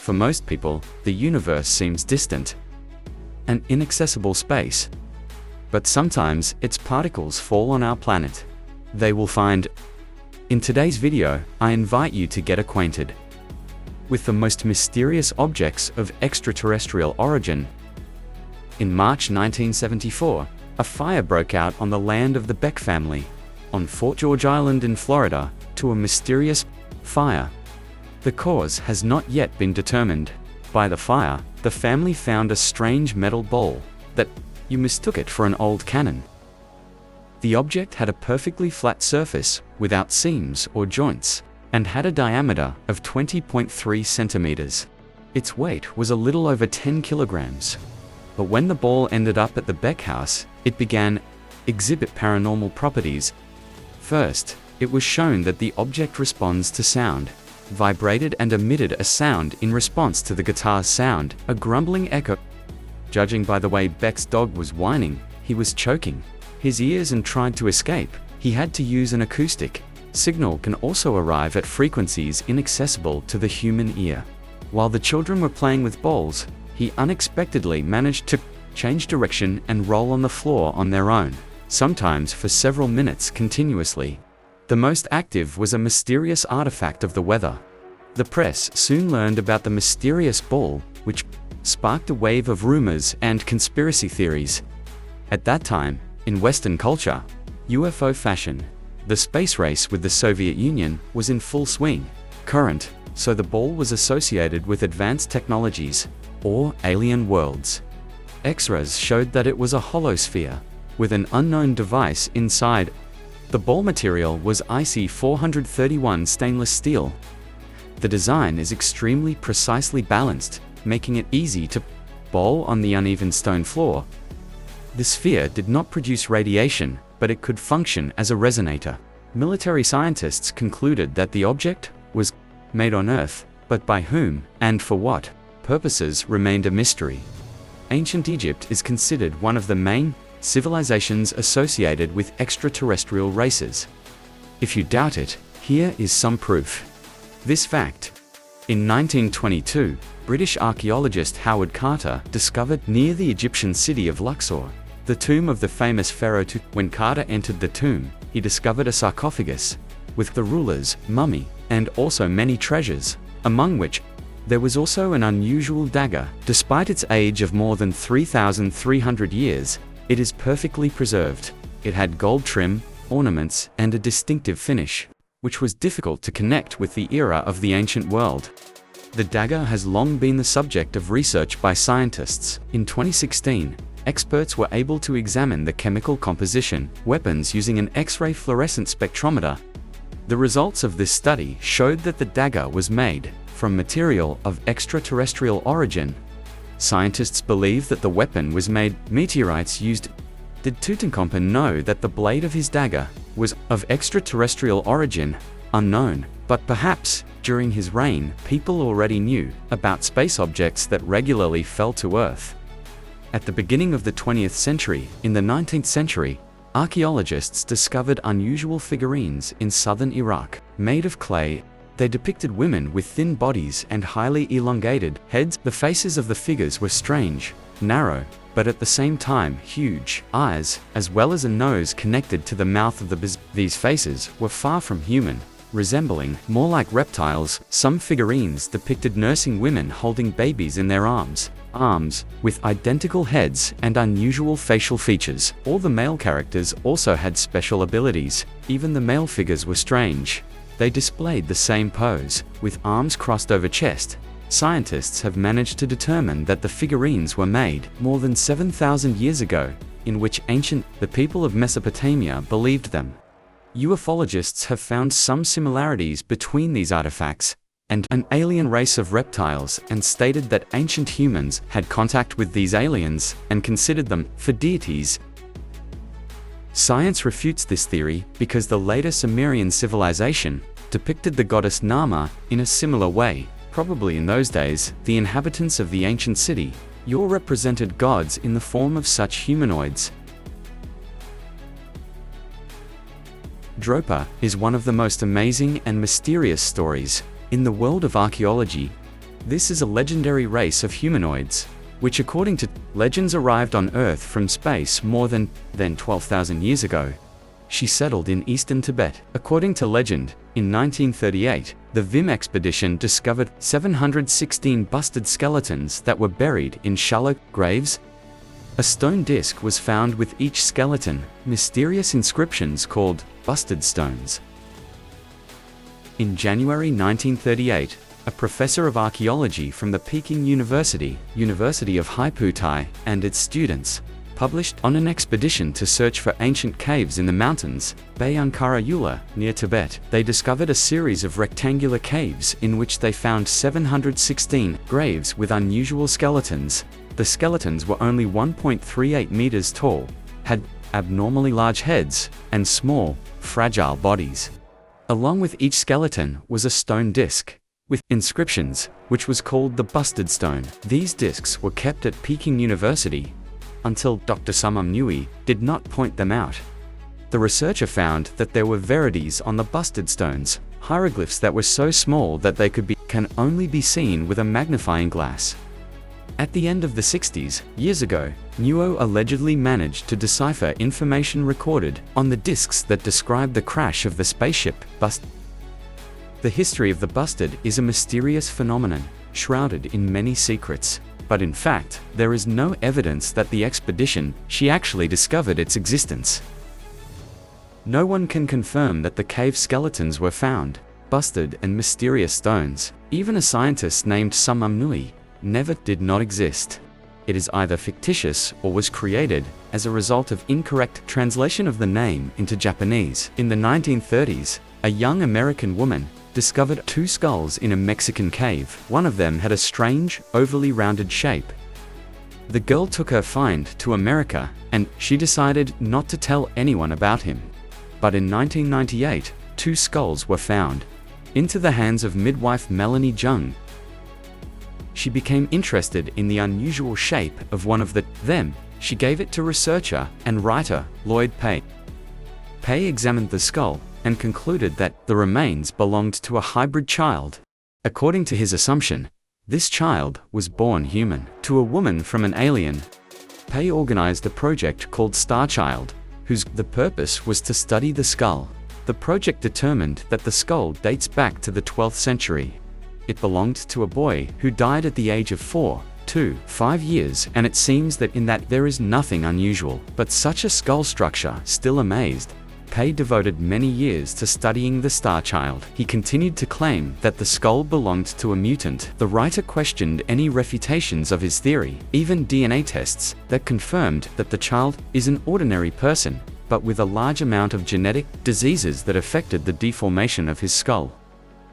For most people, the universe seems distant, an inaccessible space. But sometimes, its particles fall on our planet. They will find. In today's video, I invite you to get acquainted with the most mysterious objects of extraterrestrial origin. In March 1974, a fire broke out on the land of the Beck family, on Fort George Island in Florida, to a mysterious fire. The cause has not yet been determined. By the fire, the family found a strange metal ball that you mistook it for an old cannon. The object had a perfectly flat surface, without seams or joints, and had a diameter of 20.3 centimeters. Its weight was a little over 10 kilograms. But when the ball ended up at the Beck house, it began to exhibit paranormal properties. First, it was shown that the object responds to sound, vibrated and emitted a sound in response to the guitar's sound, a grumbling echo. Judging by the way Beck's dog was whining, he was choking his ears and tried to escape. He had to use an acoustic signal can also arrive at frequencies inaccessible to the human ear. While the children were playing with balls, he unexpectedly managed to change direction and roll on the floor on their own, sometimes for several minutes continuously. The most active was a mysterious artifact of the weather. The press soon learned about the mysterious ball, which sparked a wave of rumors and conspiracy theories. At that time, in Western culture, UFO fashion, the space race with the Soviet Union was in full swing. Current, so the ball was associated with advanced technologies, or alien worlds. X-rays showed that it was a hollow sphere, with an unknown device inside. The ball material was IC-431 stainless steel. The design is extremely precisely balanced, making it easy to bowl on the uneven stone floor. The sphere did not produce radiation, but it could function as a resonator. Military scientists concluded that the object was made on Earth, but by whom, and for what purposes remained a mystery. Ancient Egypt is considered one of the main civilizations associated with extraterrestrial races. If you doubt it, here is some proof. This fact. In 1922, British archaeologist Howard Carter discovered near the Egyptian city of Luxor the tomb of the famous pharaoh Tut. When Carter entered the tomb, he discovered a sarcophagus with the ruler's mummy and also many treasures, among which there was also an unusual dagger. Despite its age of more than 3,300 years, it is perfectly preserved. It had gold trim, ornaments, and a distinctive finish, which was difficult to connect with the era of the ancient world. The dagger has long been the subject of research by scientists. In 2016, experts were able to examine the chemical composition weapons using an X-ray fluorescent spectrometer. The results of this study showed that the dagger was made from material of extraterrestrial origin. Scientists believe that the weapon was made meteorites used. Did Tutankhamun know that the blade of his dagger was of extraterrestrial origin? Unknown, but perhaps, during his reign, people already knew about space objects that regularly fell to Earth. At the beginning of the 20th century, in the 19th century, archaeologists discovered unusual figurines in southern Iraq, made of clay. They depicted women with thin bodies and highly elongated heads. The faces of the figures were strange, narrow, but at the same time huge eyes, as well as a nose connected to the mouth of the These faces were far from human, resembling more like reptiles. Some figurines depicted nursing women holding babies in their arms with identical heads and unusual facial features. All the male characters also had special abilities. Even the male figures were strange. They displayed the same pose, with arms crossed over chest. Scientists have managed to determine that the figurines were made more than 7,000 years ago, in which the people of Mesopotamia believed them. Ufologists have found some similarities between these artifacts and an alien race of reptiles, and stated that ancient humans had contact with these aliens and considered them for deities. Science refutes this theory because the later Sumerian civilization depicted the goddess Nama in a similar way. Probably in those days, the inhabitants of the ancient city represented gods in the form of such humanoids. Dropa is one of the most amazing and mysterious stories in the world of archaeology. This is a legendary race of humanoids, which according to legends arrived on Earth from space more than 12,000 years ago. She settled in eastern Tibet. According to legend, in 1938, the Vim expedition discovered 716 busted skeletons that were buried in shallow graves. A stone disc was found with each skeleton, mysterious inscriptions called busted stones. In January 1938, a professor of archaeology from the Peking University of Haiputai, and its students published on an expedition to search for ancient caves in the mountains, Bayankara Yula, near Tibet. They discovered a series of rectangular caves in which they found 716 graves with unusual skeletons. The skeletons were only 1.38 meters tall, had abnormally large heads, and small, fragile bodies. Along with each skeleton was a stone disc with inscriptions, which was called the busted stone. These discs were kept at Peking University until Dr. Samamnui did not point them out. The researcher found that there were verities on the busted stones, hieroglyphs that were so small that they can only be seen with a magnifying glass. At the end of the 60s, years ago, Nuo allegedly managed to decipher information recorded on the discs that described the crash of the spaceship Bust. The history of the busted is a mysterious phenomenon, shrouded in many secrets. But in fact, there is no evidence that the expedition she actually discovered its existence. No one can confirm that the cave skeletons were found, busted and mysterious stones. Even a scientist named Samamnui did not exist. It is either fictitious or was created as a result of incorrect translation of the name into Japanese. In the 1930s, a young American woman discovered 2 skulls in a Mexican cave. One of them had a strange, overly rounded shape. The girl took her find to America, and she decided not to tell anyone about him. But in 1998, 2 skulls were found. Into the hands of midwife Melanie Jung. She became interested in the unusual shape of one of them. She gave it to researcher and writer Lloyd Pay. Pay examined the skull and concluded that the remains belonged to a hybrid child. According to his assumption, this child was born human to a woman from an alien. Pay organized a project called Starchild, whose purpose was to study the skull. The project determined that the skull dates back to the 12th century. It belonged to a boy who died at the age of 4 to 5 years, and it seems that in that there is nothing unusual. But such a skull structure still amazed Pay devoted many years to studying the star child. He continued to claim that the skull belonged to a mutant. The writer questioned any refutations of his theory, even DNA tests that confirmed that the child is an ordinary person, but with a large amount of genetic diseases that affected the deformation of his skull.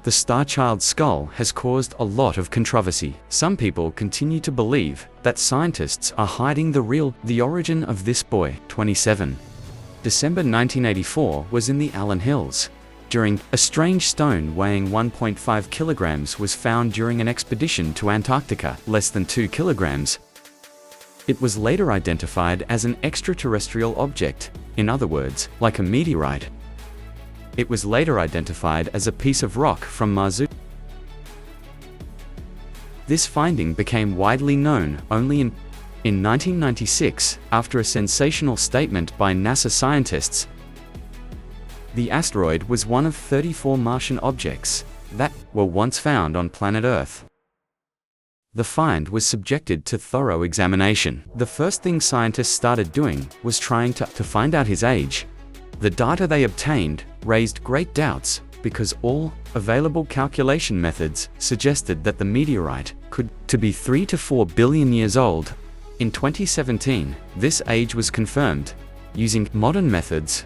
The star child's skull has caused a lot of controversy. Some people continue to believe that scientists are hiding the origin of this boy. 27. December 1984 was in the Allen Hills. A strange stone weighing 1.5 kilograms was found during an expedition to Antarctica, less than 2 kilograms. It was later identified as an extraterrestrial object, in other words, like a meteorite. It was later identified as a piece of rock from Mars. This finding became widely known only in 1996, after a sensational statement by NASA scientists. The asteroid was one of 34 Martian objects that were once found on planet Earth. The find was subjected to thorough examination. The first thing scientists started doing was trying to find out his age. The data they obtained raised great doubts because all available calculation methods suggested that the meteorite could be 3 to 4 billion years old. In 2017, this age was confirmed using modern methods.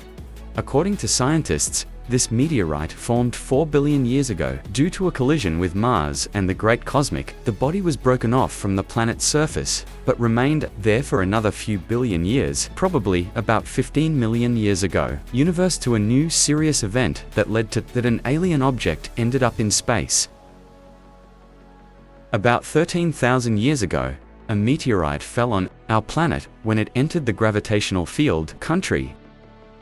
According to scientists, this meteorite formed 4 billion years ago due to a collision with Mars and the Great Cosmic. The body was broken off from the planet's surface, but remained there for another few billion years, probably about 15 million years ago. Universe to a new serious event that led to an alien object ended up in space. About 13,000 years ago, a meteorite fell on our planet when it entered the gravitational field country.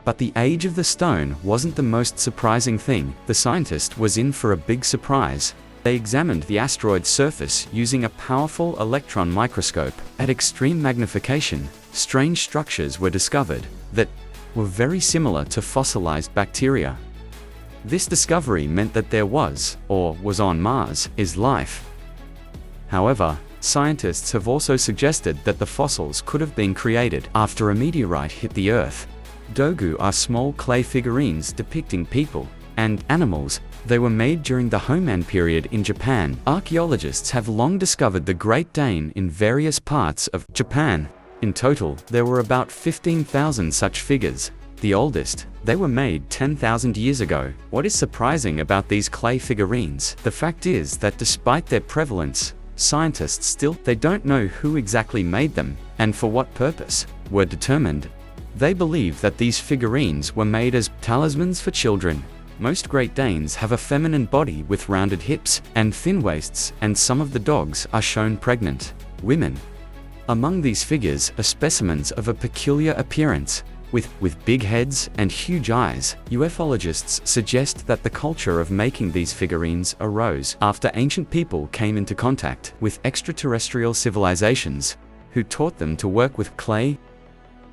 But the age of the stone wasn't the most surprising thing. The scientist was in for a big surprise. They examined the asteroid's surface using a powerful electron microscope. At extreme magnification, strange structures were discovered that were very similar to fossilized bacteria. This discovery meant that there was, or was on Mars, is life. However, scientists have also suggested that the fossils could have been created after a meteorite hit the Earth. Dogu are small clay figurines depicting people and animals. They were made during the Homon period in Japan. Archaeologists have long discovered the Great Dane in various parts of Japan. In total, there were about 15,000 such figures. The oldest, they were made 10,000 years ago. What is surprising about these clay figurines? The fact is that despite their prevalence, scientists still, they don't know who exactly made them, and for what purpose, were determined. They believe that these figurines were made as talismans for children. Most Great Danes have a feminine body with rounded hips and thin waists, and some of the dogs are shown pregnant women. Among these figures are specimens of a peculiar appearance, with big heads and huge eyes. Ufologists suggest that the culture of making these figurines arose after ancient people came into contact with extraterrestrial civilizations, who taught them to work with clay.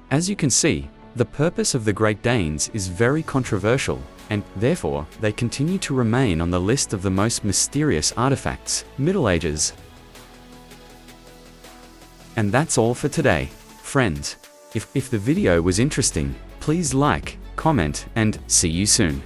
As you can see, the purpose of the Great Danes is very controversial, and therefore, they continue to remain on the list of the most mysterious artifacts. Middle Ages. And that's all for today, friends. If the video was interesting, please like, comment, and see you soon.